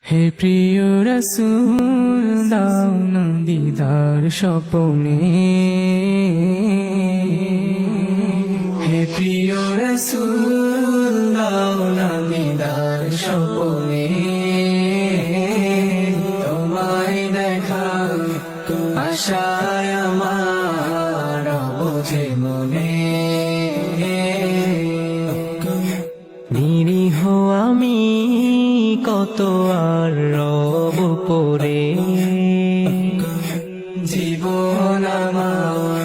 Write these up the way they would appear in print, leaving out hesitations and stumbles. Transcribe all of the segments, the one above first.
হে প্রিয় রাসূল দাও না দিদার স্বপনে, হে প্রিয় রাসূল দাও না দিদার স্বপনে, তোমায় দেখার আশায় আমার বোঝে মনে। নিরীহ আমি কত আর রব পরে, জীবন আমার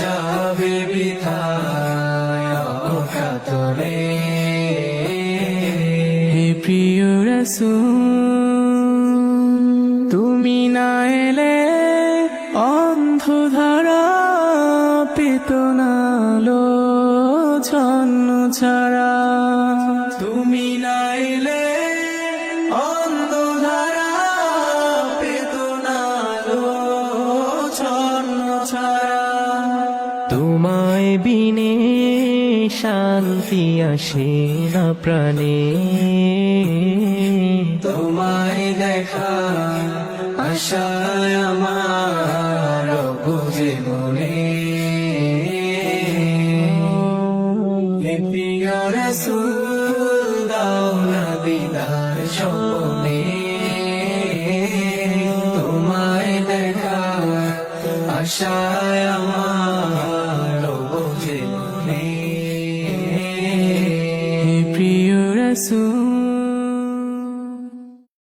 যাবে বৃথায় অকাতরে। হে প্রিয় রাসূল তুমি না এলে অন্ধধারা পেত না আলো ছন্ন ছাড়া, তুমি না এলে অন্ধধারা পেত না আলো ছন্ন ছাড়া। তোমায় বিনে শান্তি আসে না প্রাণে, তোমায় দেখা আশায় আমার বুঝে মনে। হে প্রিয় রাসূল দাও না দিদার স্বপনে, তোমায় দেখা আশায় আমার